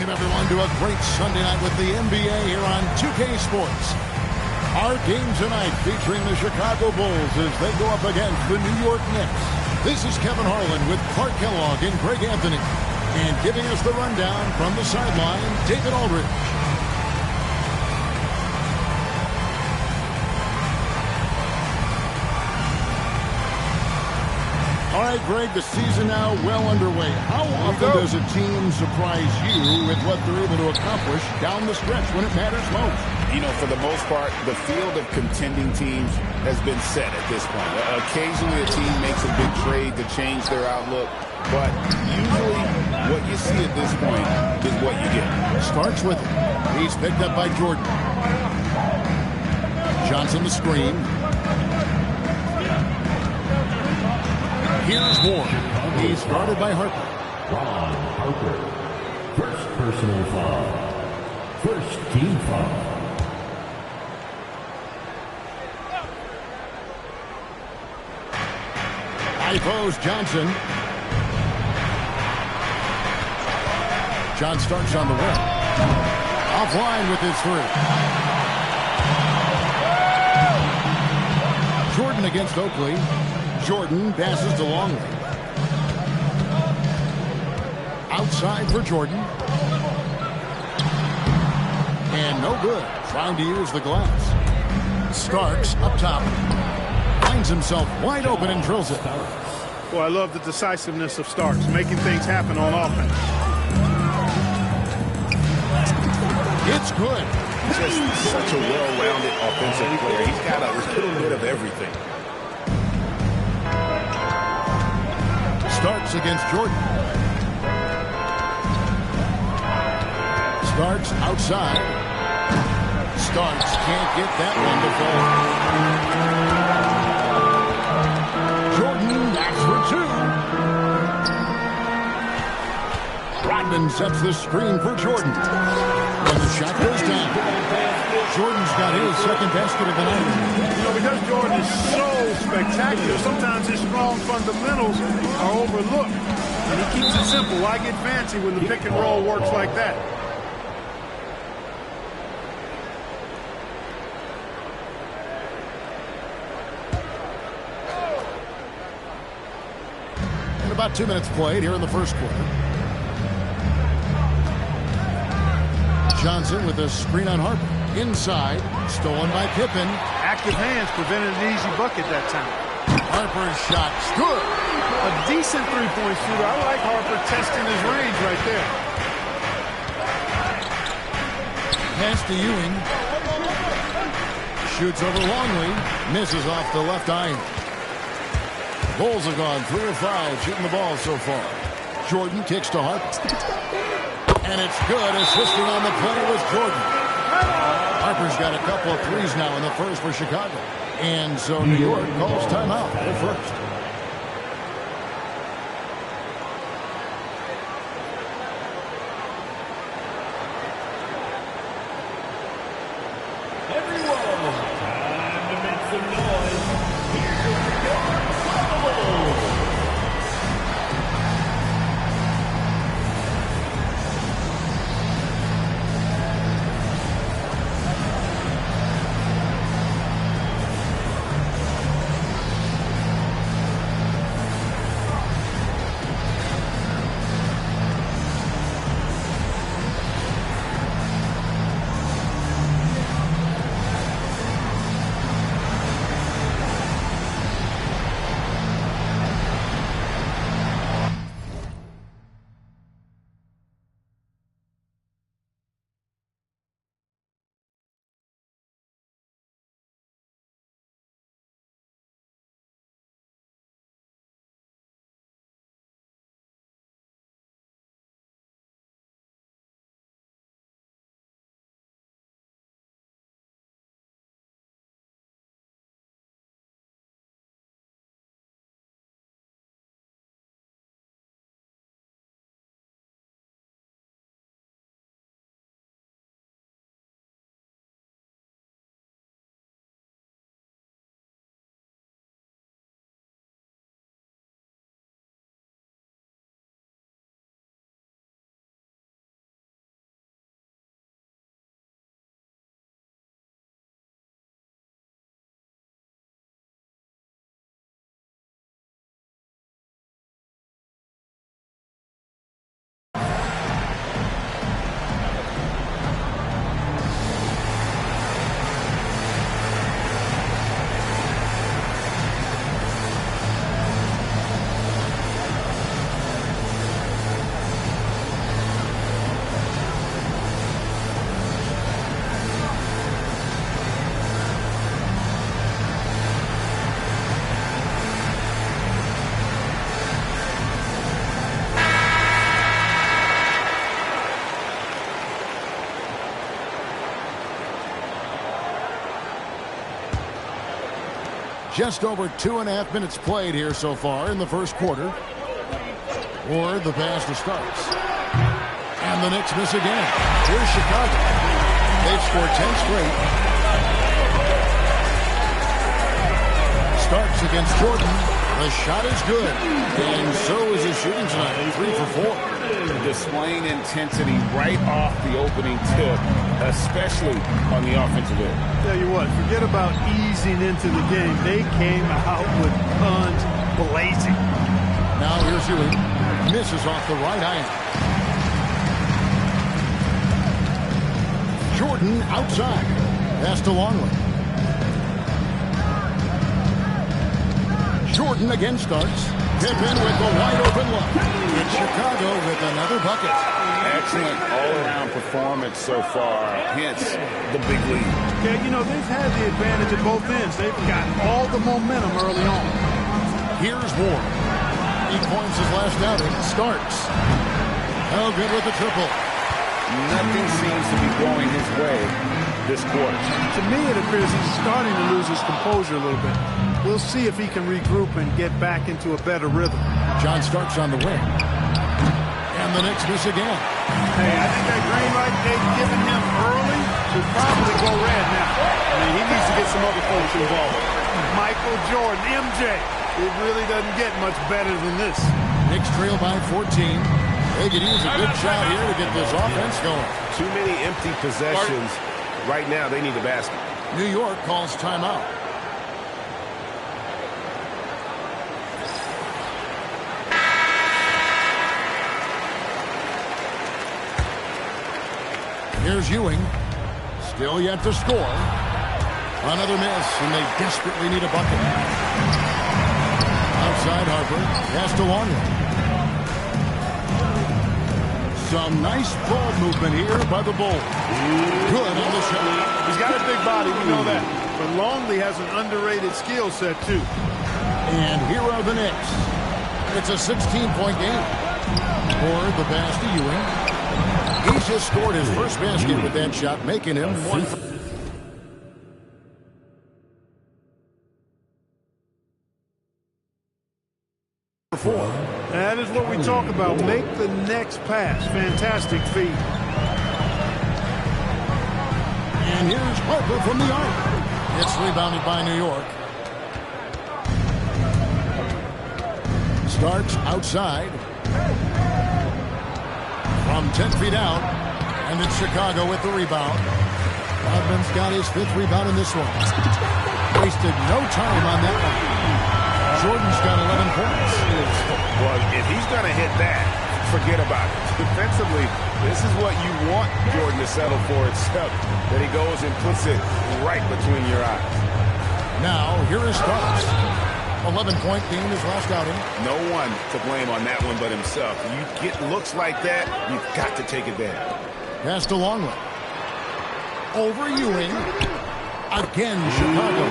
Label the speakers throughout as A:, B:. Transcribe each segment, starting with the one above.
A: Welcome, everyone, to a great Sunday night with the NBA here on 2K Sports. Our game tonight featuring the Chicago Bulls as they go up against the New York Knicks. This is Kevin Harlan with Clark Kellogg and Greg Anthony. And giving us the rundown from the sideline, David Aldridge. All right, Greg, the season now well underway. How often does a team surprise you with what they're able to accomplish down the stretch when it matters most?
B: You know, for the most part, the field of contending teams has been set at this point. Occasionally a team makes a big trade to change their outlook, but usually what you see at this point is what you get.
A: Starks with it. He's picked up by Jordan. Johnson the screen. Here's Ward. He's guarded by Harper.
C: Ron Harper. First personal foul. First team foul.
A: High post, Johnson. John Starks on the wing. Offline with his three. Jordan against Oakley. Jordan passes to Longley. Outside for Jordan. And no good. Trying to use the glass. Starks up top. Finds himself wide open and drills it.
D: Well, I love the decisiveness of Starks, making things happen on offense.
A: It's good.
B: Just such a well-rounded offensive player. He's got a little bit of everything.
A: Starks against Jordan. Starks outside. Starks can't get that one to fall. Jordan backs for two. Rodman sets the screen for Jordan. When the shot goes down, Jordan's got his second basket of the night.
D: You know, because Jordan is so spectacular, sometimes his strong fundamentals are overlooked. And he keeps it simple. Why get fancy when the pick and roll works like that?
A: And about 2 minutes played here in the first quarter. Johnson with a screen on Harper. Inside, stolen by Pippen.
D: Active hands prevented an easy bucket that time.
A: Harper's shot's good.
D: A decent three-point shooter. I like Harper testing his range right there.
A: Pass to Ewing. Shoots over Longley. Misses off the left iron. Bulls have gone 3 of 5 shooting the ball so far. Jordan kicks to Harper. And it's good. Assisting on the play was Jordan. Harper's got a couple of threes now in the first for Chicago. And so New York calls timeout for the first.
C: Everyone, time to make some noise. Here we go. Bulls.
A: Just over 2.5 minutes played here so far in the first quarter. Ward, the pass to Starks. And the Knicks miss again. Here's Chicago. They've scored 10 straight. Starks against Jordan. The shot is good. And so is his shooting tonight. 3 for 4.
B: Displaying intensity right off the opening tip, especially on the offensive end.
D: Tell you what, forget about easing into the game. They came out with guns blazing.
A: Now here's Ewing. Misses off the right iron. Jordan outside. Pass to Longley. Jordan again starts. Pippen with the wide open look. And Chicago with another bucket.
B: Excellent all-around performance so far, hence the big lead.
D: Yeah, you know, they've had the advantage at both ends. They've got all the momentum early on.
A: Here's Ward. He points his last outing. Starts. Oh, good with the triple.
B: Nothing seems to be going his way this quarter.
D: To me, it appears he's starting to lose his composure a little bit. We'll see if he can regroup and get back into a better rhythm.
A: John Starks on the wing. And the Knicks miss again.
D: Hey, I think that green light they've given him early should probably go red now. I mean, he needs to get some other folks involved. Michael Jordan, MJ. It really doesn't get much better than this.
A: Knicks trail by 14. They could use a good shot here to get this offense going.
E: Too many empty possessions. Right now, they need a basket.
A: New York calls timeout. Here's Ewing. Still yet to score. Another miss, and they desperately need a bucket. Outside Harper. Pass to Longley. Some nice ball movement here by the Bulls. Good on the shot.
D: He's got a big body, we know that. But Longley has an underrated skill set, too.
A: And here are the Knicks. It's a 16-point game. Ford the pass to Ewing. He's just scored his first basket with that shot, making him 1 for 4.
D: That is what we talk about. Make the next pass. Fantastic feed.
A: And here's Harper from the arc. It's rebounded by New York. Starts outside. From 10 feet out. And it's Chicago with the rebound. Rodman's got his 5th rebound in this one. Wasted no time on that one. Jordan's got 11 points.
E: Well, if he's going to hit that, forget about it. Defensively, this is what you want Jordan to settle for, except that he goes and puts it right between your eyes.
A: Now, here is Starks. 11-point game his last outing.
B: No one to blame on that one but himself. You get looks like that, you've got to take advantage.
A: Pass to Longley. Over Ewing. Again, Chicago.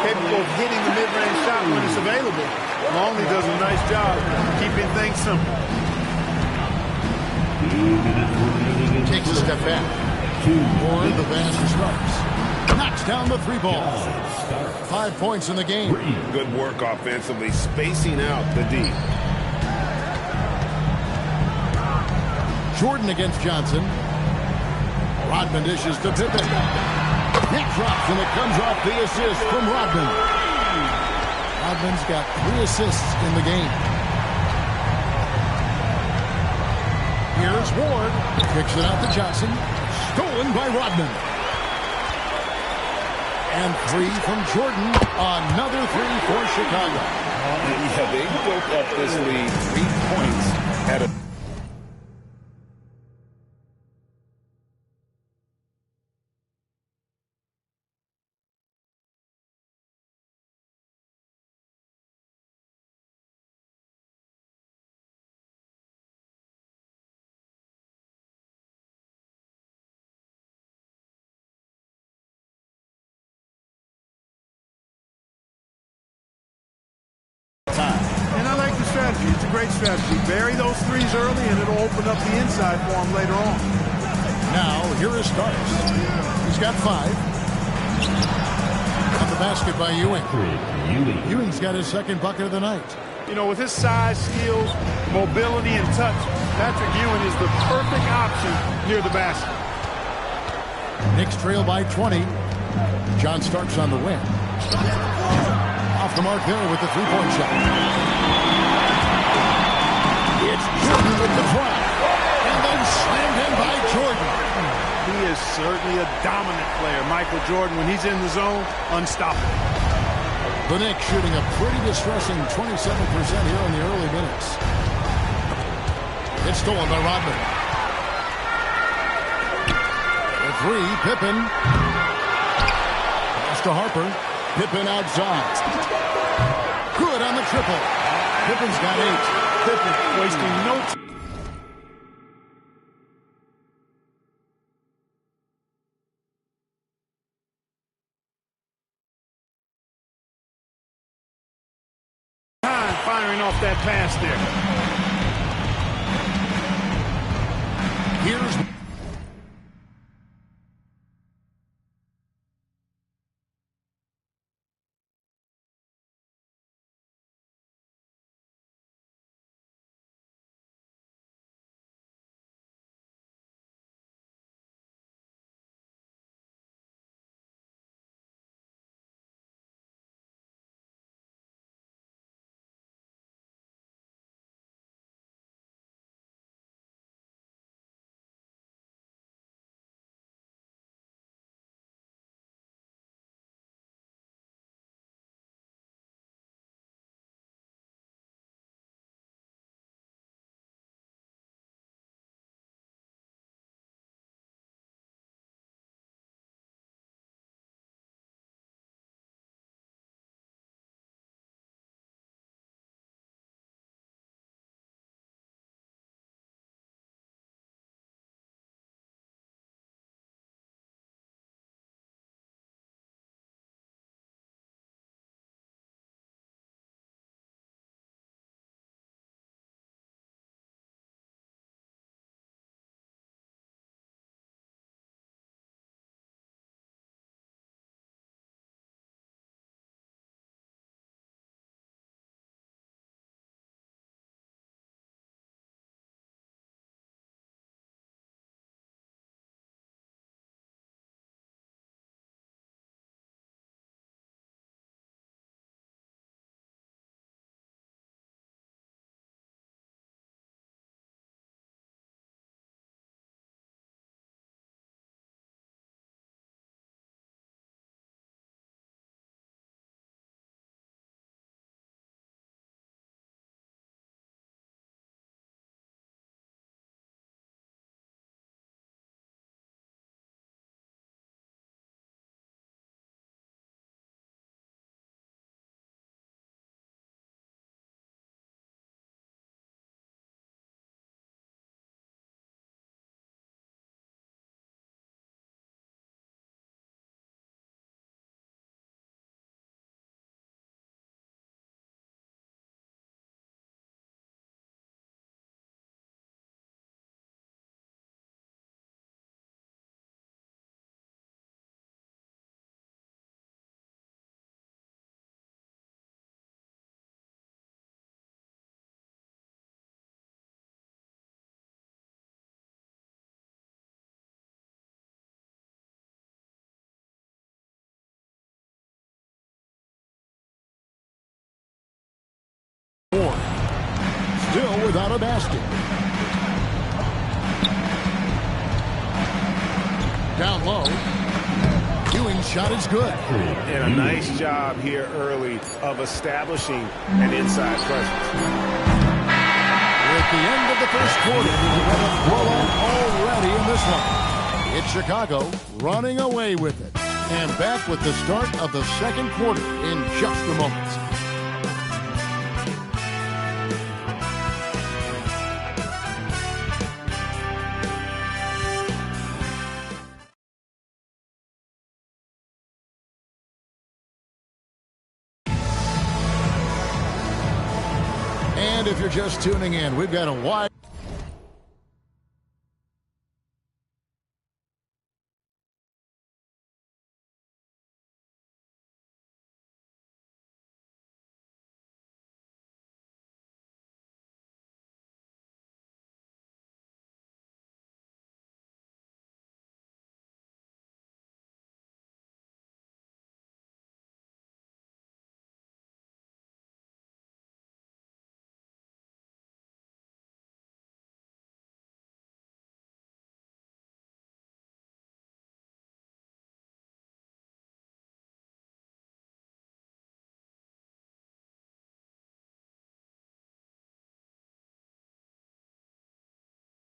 D: Capable of hitting the mid-range shot when it's available. Longley does a nice job keeping things simple.
A: Takes a step back. Or the pass to Starks. Knocks down the 3 ball. 5 points in the game.
E: Good work offensively, spacing out the D.
A: Jordan against Johnson. Rodman dishes to Pippen. That drops, and it comes off the assist from Rodman. Rodman's got 3 assists in the game. Here's Ward. Kicks it out to Johnson. Stolen by Rodman. And 3 from Jordan. Another 3 for Chicago.
B: Yeah, they built up this lead 3 points at a...
D: It's a great strategy. Bury those 3s early, and it'll open up the inside for him later on.
A: Now, here is Starks. He's got 5. And the basket by Ewing. Ewing's got his second bucket of the night.
D: You know, with his size, skills, mobility, and touch, Patrick Ewing is the perfect option near the basket.
A: Knicks trail by 20. John Starks on the wing. Off the mark there with the three-point shot. It's Jordan with the drive. And then slammed in by Jordan.
D: He is certainly a dominant player. Michael Jordan, when he's in the zone, unstoppable.
A: The Knicks shooting a pretty distressing 27% here in the early minutes. It's stolen by Rodman. The three, Pippen. Pass to Harper. Pippen outside. Good on the triple. Pippen's got 8.
D: Pippen wasting no time. Firing off that pass there.
A: Here's still without a basket. Down low. Ewing's shot is good.
E: And a nice job here early of establishing an inside presence.
A: At the end of the first quarter, we've got a blowout already in this one. It's Chicago running away with it. And back with the start of the second quarter in just a moment. And if you're just tuning in, we've got a wide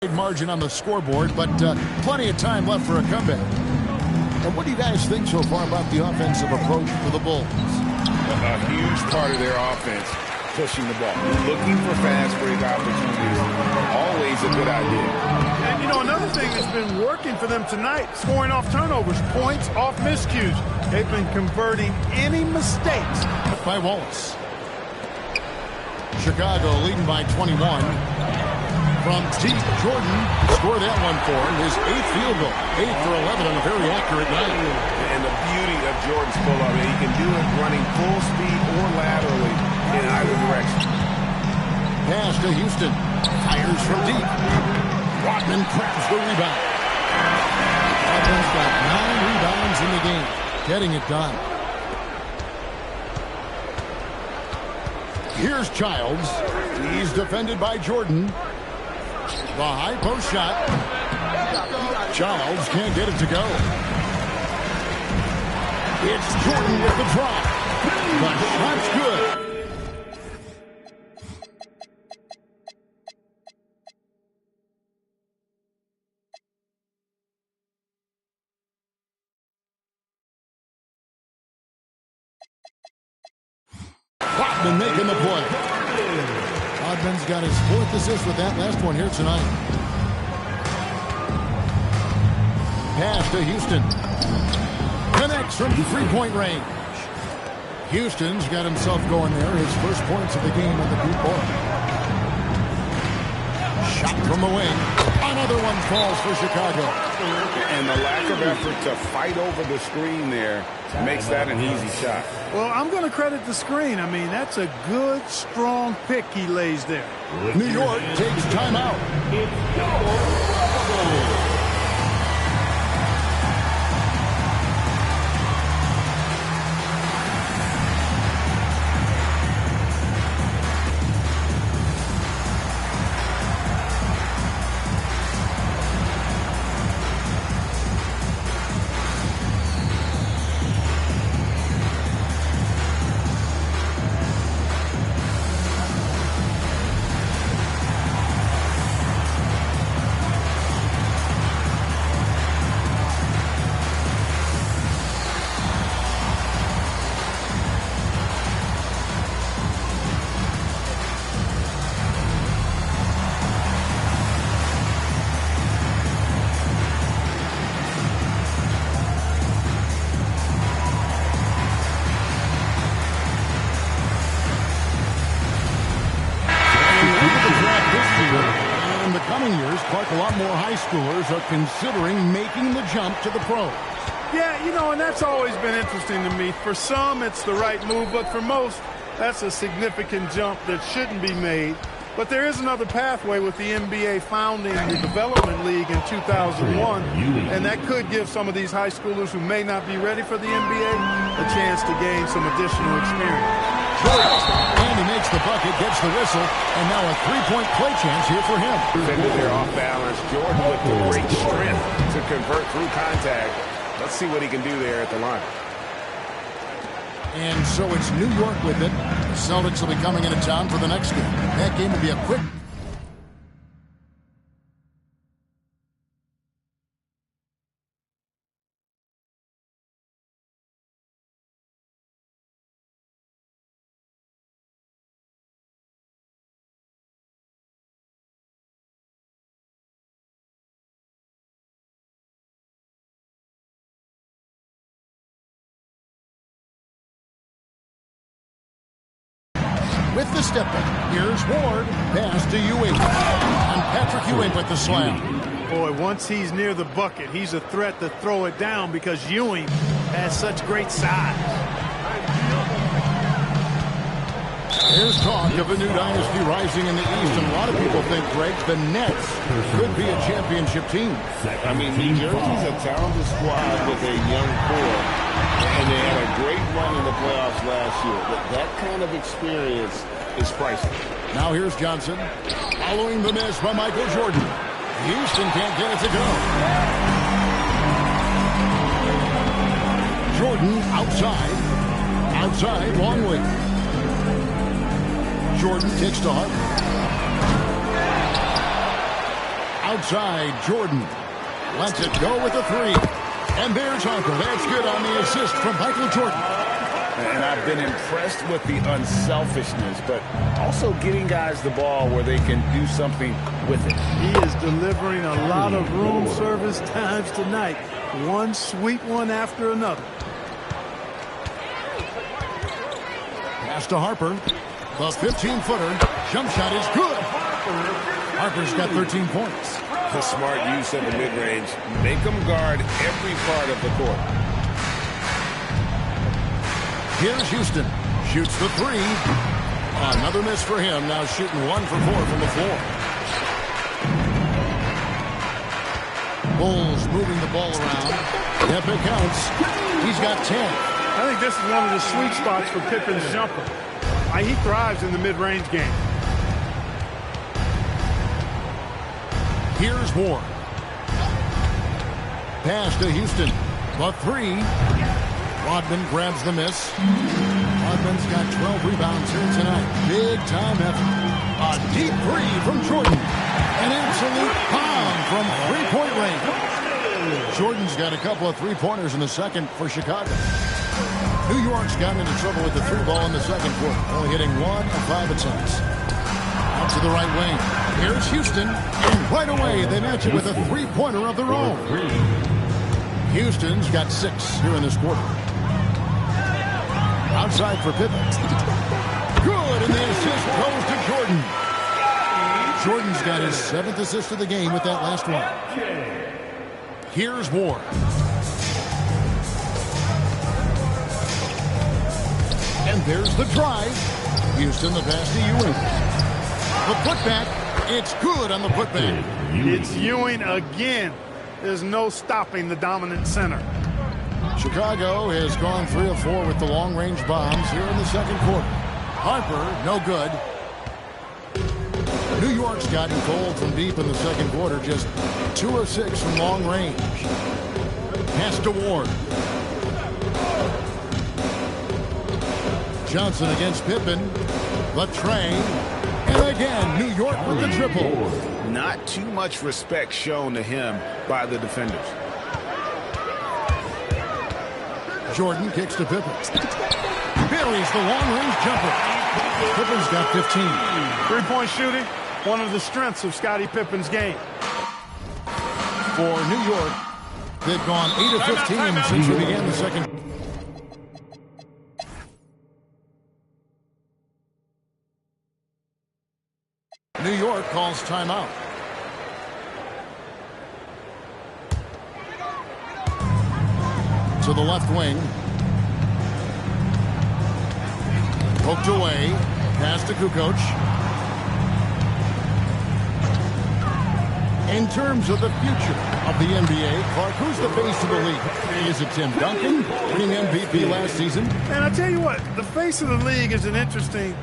A: Margin on the scoreboard, but plenty of time left for a comeback. And what do you guys think so far about the offensive approach for the Bulls?
B: A huge part of their offense, pushing the ball, looking for fast break opportunities. Always a good idea.
D: And, you know, another thing that's been working for them tonight, scoring off turnovers, points off miscues. They've been converting any mistakes.
A: By Wallace. Chicago leading by 21. From deep, Jordan scored that one for him. His 8th field goal. 8 for 11 on a very accurate night.
B: And the beauty of Jordan's pull-up, he can do it running full speed or laterally in either direction.
A: Pass to Houston. Fires from deep. Rodman cracks the rebound. Rodman's got 9 rebounds in the game. Getting it done. Here's Childs. He's defended by Jordan. The high post shot. Childs can't get it to go. It's Jordan with the drop. The shot's good. Rodman making the play. Rodman's got his 4th assist with that last one here tonight. Pass to Houston. Connects from 3-point range. Houston's got himself going there. His first points of the game on the deep ball. Shot from the wing. Another one falls for Chicago.
B: And the lack of effort to fight over the screen there makes that an easy shot.
D: Well, I'm going to credit the screen. I mean, that's a good, strong pick he lays there.
A: New York takes timeout. In the coming years, Clark, a lot more high schoolers are considering making the jump to the pros.
D: Yeah, you know, and that's always been interesting to me. For some, it's the right move, but for most, that's a significant jump that shouldn't be made. But there is another pathway with the NBA founding the Development League in 2001, and that could give some of these high schoolers who may not be ready for the NBA a chance to gain some additional experience.
A: And he makes the bucket, gets the whistle, and now a 3-point play chance here for him.
B: Defended there off balance. Jordan with the great strength to convert through contact. Let's see what he can do there at the line.
A: And so it's New York with it. The Celtics will be coming into town for the next game. That game will be a quick... With the step back, here's Ward. Pass to Ewing. And Patrick Ewing with the slam.
D: Boy, once he's near the bucket, he's a threat to throw it down because Ewing has such great size.
A: There's talk of a new dynasty rising in the East, and a lot of people think, Greg, the Nets could be a championship team.
B: I mean, New Jersey's a talented squad with a young core, and they had a great run in the playoffs last year. But that kind of experience is priceless.
A: Now here's Johnson, following the miss by Michael Jordan. Houston can't get it to go. Jordan outside. Outside, Longley. Jordan kicks to Harper. Outside, Jordan lets it go with the three. And there's Harper. That's good on the assist from Michael Jordan.
B: And I've been impressed with the unselfishness, but also getting guys the ball where they can do something with it.
D: He is delivering a lot of room service times tonight. One sweet one after another.
A: Pass to Harper. The 15-footer. Jump shot is good. Harper's got 13 points.
B: The smart use of the mid-range. Make them guard every part of the court.
A: Here's Houston. Shoots the three. Another miss for him. Now shooting 1 for 4 from the floor. Bulls moving the ball around. Yep, it counts. He's got 10.
D: I think this is one of the sweet spots for Pippen's jumper. He thrives in the mid-range game.
A: Here's Ward. Pass to Houston. The three. Rodman grabs the miss. Rodman's got 12 rebounds here tonight. Big time effort. A deep three from Jordan. An absolute bomb from three-point range. Jordan's got a couple of three-pointers in the second for Chicago. New York's gotten into trouble with the three ball in the second quarter, only hitting 1 of 5 attempts. Out to the right wing. Here's Houston, and right away they match it with a three-pointer of their own. Houston's got 6 here in this quarter. Outside for Pippen. Good, and the assist goes to Jordan. Jordan's got his 7th assist of the game with that last one. Here's Ward. And there's the drive. Houston, the pass to Ewing. The putback. It's good on the putback.
D: It's Ewing again. There's no stopping the dominant center.
A: Chicago has gone 3 of 4 with the long-range bombs here in the second quarter. Harper, no good. New York's gotten cold from deep in the second quarter, just 2 of 6 from long range. Pass to Ward. Johnson against Pippen. The train. And again, New York with the triple.
B: Not too much respect shown to him by the defenders.
A: Jordan kicks to Pippen. Buries the long-range jumper. Pippen's got 15.
D: Three-point shooting, one of the strengths of Scottie Pippen's game.
A: For New York, they've gone 8 of 15 since we began the second. New York calls timeout. To the left wing. Poked away. Pass to Kukoc. In terms of the future of the NBA, Clark, who's the face of the league? Is it Tim Duncan, winning MVP last season?
D: And I tell you what, the face of the league is an interesting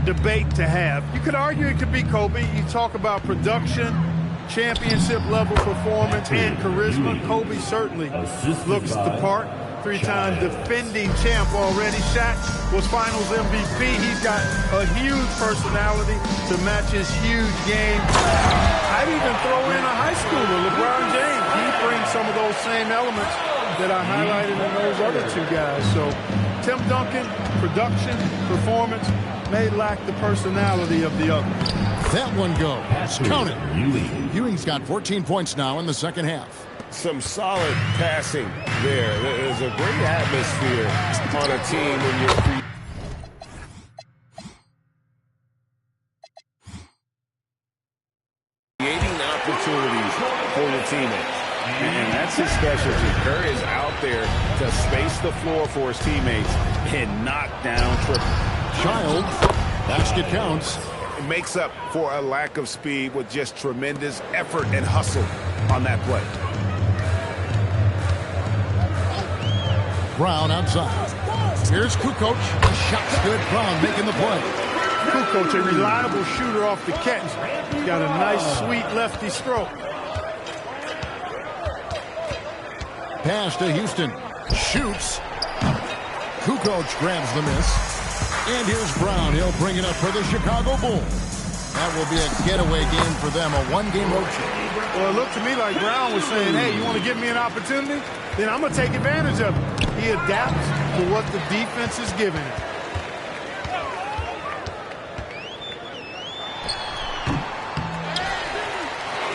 D: debate to have. You could argue it could be Kobe. You talk about production, championship-level performance, and charisma. Kobe certainly looks the part. 3-time defending champ already. Shaq was Finals MVP. He's got a huge personality to match his huge game. I'd even throw in a high schooler, LeBron James. He brings some of those same elements that I highlighted in those other 2 guys. So Tim Duncan, production, performance, may lack the personality of the other.
A: That one goes. Count it. Ewing's got 14 points now in the second half.
B: Some solid passing there. There's a great atmosphere on a team when you're creating opportunities for your teammates. And that's his specialty. Curry is out there to space the floor for his teammates and knock down triple.
A: Child, basket counts.
B: It makes up for a lack of speed with just tremendous effort and hustle on that play.
A: Brown outside. Here's Kukoc. The shot's good. Brown making the play.
D: Kukoc, a reliable shooter off the catch. He's got a nice, sweet lefty stroke.
A: Pass to Houston. Shoots. Kukoc grabs the miss. And here's Brown. He'll bring it up for the Chicago Bulls. that will be a getaway game for them, a one-game road trip.
D: Well, it looked to me like Brown was saying, hey, you want to give me an opportunity? Then I'm going to take advantage of it. He adapts to what the defense is giving him.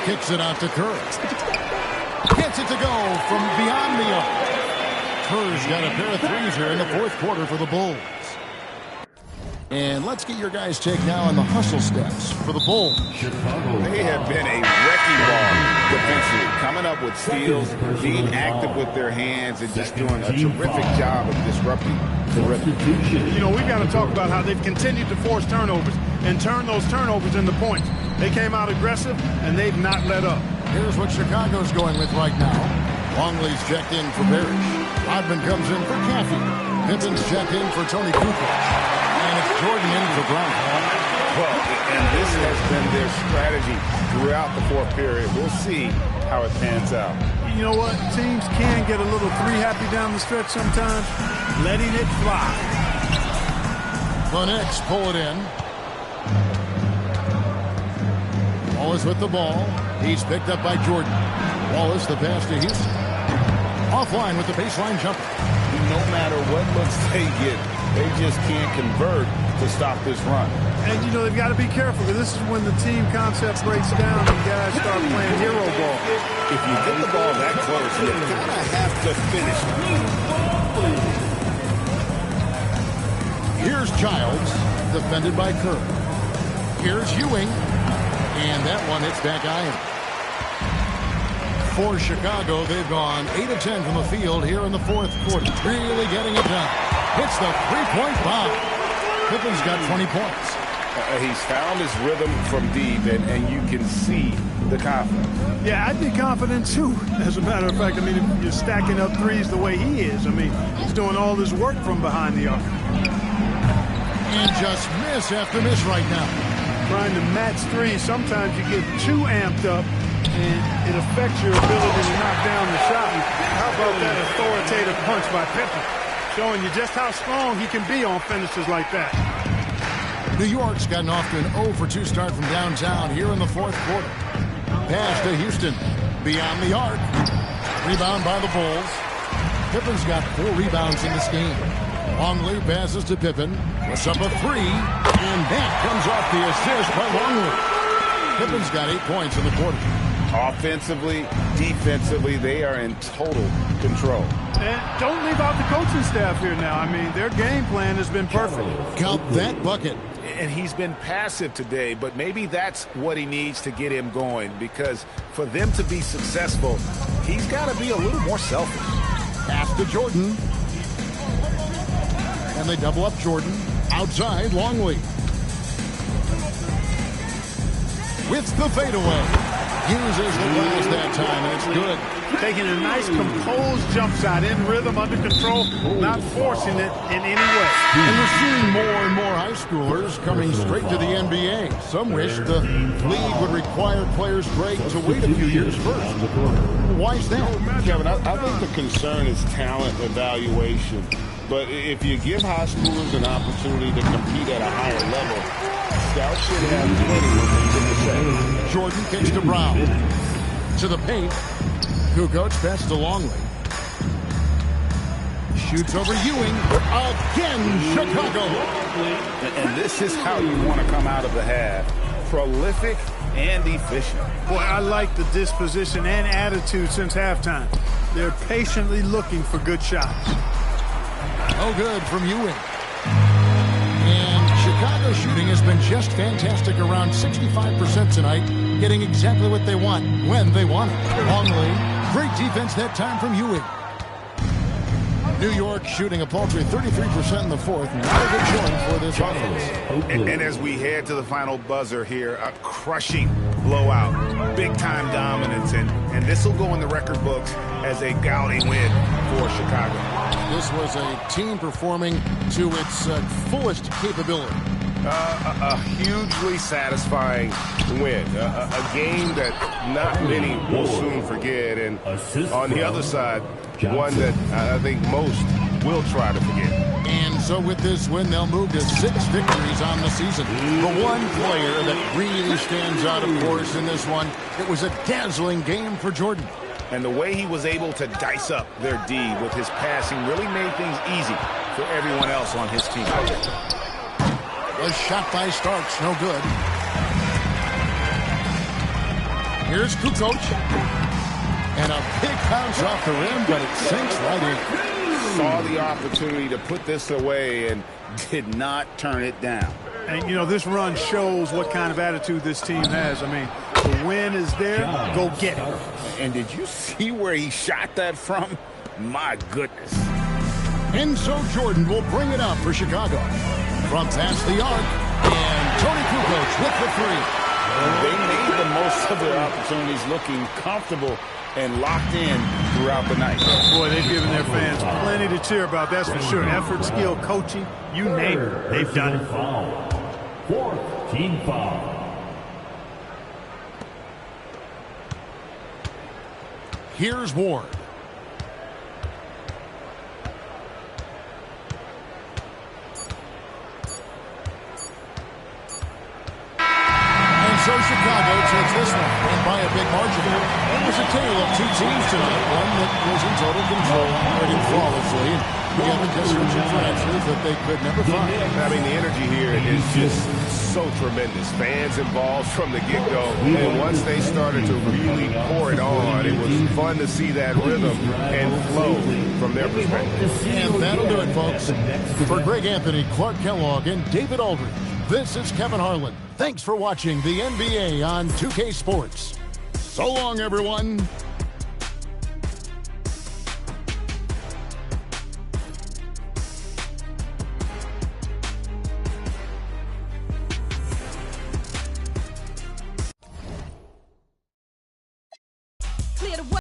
A: Kicks it out to Kerr. Gets it to go from beyond the arc. Kerr's got a pair of threes here in the fourth quarter for the Bulls. And let's get your guys' take now on the hustle steps for the Bulls.
B: They have been a wrecking ball defensively, coming up with steals, being active with their hands, and just doing a terrific job of disrupting the rhythm.
D: You know, we've got to talk about how they've continued to force turnovers and turn those turnovers into points. They came out aggressive, and they've not let up.
A: Here's what Chicago's going with right now. Longley's checked in for Parrish. Rodman comes in for Caffey. Pippin's checked in for Tony Kukoc. And it's Jordan in for Brown.
B: Well, and this has been their strategy throughout the fourth period. We'll see how it pans out.
D: You know what? Teams can get a little three-happy down the stretch sometimes, letting it fly.
A: The Knicks pull it in. Wallace with the ball. He's picked up by Jordan. Wallace, the pass to Houston. Offline with the baseline jumper.
B: No matter what looks they get, they just can't convert to stop this run.
D: And, you know, they've got to be careful because this is when the team concept breaks down and guys start playing hero ball.
B: If you get the ball that close, you kind of have to finish.
A: Here's Childs, defended by Kerr. Here's Ewing. And that one hits back iron. For Chicago, they've gone 8 of 10 from the field here in the fourth quarter. Really getting it done. Hits the three-point bomb. Pippin's got 20 points.
B: He's found his rhythm from deep, and you can see the confidence.
D: Yeah, I'd be confident, too. As a matter of fact, I mean, if you're stacking up threes the way he is, I mean, he's doing all this work from behind the arc.
A: And just miss after miss right now.
D: Trying to match threes, sometimes you get too amped up, and it affects your ability to knock down the shot. How about that authoritative punch by Pippen? Showing you just how strong he can be on finishes like that.
A: New York's gotten off to an 0-for-2 start from downtown here in the fourth quarter. Pass to Houston. Beyond the arc. Rebound by the Bulls. Pippin's got 4 rebounds in this game. Longley passes to Pippen. Puts up a 3. And that comes off the assist by Longley. Pippin's got 8 points in the quarter.
B: Offensively, defensively, they are in total control.
D: And don't leave out the coaching staff here now. I mean, their game plan has been perfect.
A: Count that bucket.
B: And he's been passive today, but maybe that's what he needs to get him going, because for them to be successful, he's got to be a little more selfish.
A: Pass to Jordan. And they double up Jordan. Outside, Longley. With the fadeaway. Uses the glass that time, and it's good.
D: Taking a nice composed jump shot in rhythm, under control, not forcing it in any way.
A: And we're seeing more and more high schoolers coming straight to the NBA. Some wish the league would require players great to wait a few years first. Why is that?
E: Kevin, I think the concern is talent evaluation. But if you give high schoolers an opportunity to compete at a higher level, scouts should have plenty to say.
A: Jordan kicks to Brown. To the paint. Kukoc pass to Longley. Shoots over Ewing. Again, Chicago.
B: And this is how you want to come out of the half. Prolific and efficient.
D: Boy, I like the disposition and attitude since halftime. They're patiently looking for good shots.
A: No good from Ewing. And Chicago's shooting has been just fantastic, around 65% tonight, getting exactly what they want, when they want it. Longley, great defense that time from Ewing. New York shooting a paltry 33% in the fourth. Not a good showing for this offense.
B: And as we head to the final buzzer here, a crushing blowout. Big-time dominance, and this will go in the record books as a gaudy win for Chicago.
A: This was a team performing to its fullest capability.
E: A hugely satisfying win. A game that not many will soon forget. And on the other side, one that I think most will try to forget.
A: And So with this win, they'll move to 6 victories on the season. The one player that really stands out, of course, in this one, it was a dazzling game for Jordan.
B: And the way he was able to dice up their D with his passing really made things easy for everyone else on his team.
A: A shot by Starks, no good. Here's Kukoc. And a big bounce off the rim, but it sinks right in.
B: Saw the opportunity to put this away and did not turn it down.
D: And, you know, this run shows what kind of attitude this team has. I mean, the win is there. Go get it.
B: And did you see where he shot that from? My goodness.
A: And so Jordan will bring it up for Chicago. From past the arc, and Tony Kukoc with the three.
B: They made the most of their opportunities, looking comfortable and locked in throughout the night.
D: Boy, they've given their fans plenty to cheer about, that's for sure. Effort, skill, coaching, you name it, they've done it.
C: Fourth team foul.
A: Here's Ward. So Chicago takes this one, and by a big margin. It was a tale of two teams tonight, one that was in total control, operating flawlessly, and the other just searching for answers that they could never find.
B: I mean, the energy here is just so tremendous. Fans involved from the get-go, and once they started to really pour it on, it was fun to see that rhythm and flow from their perspective.
A: And that'll do it, folks. For Greg Anthony, Clark Kellogg, and David Aldridge, this is Kevin Harlan. Thanks for watching the NBA on 2K Sports. So long, everyone.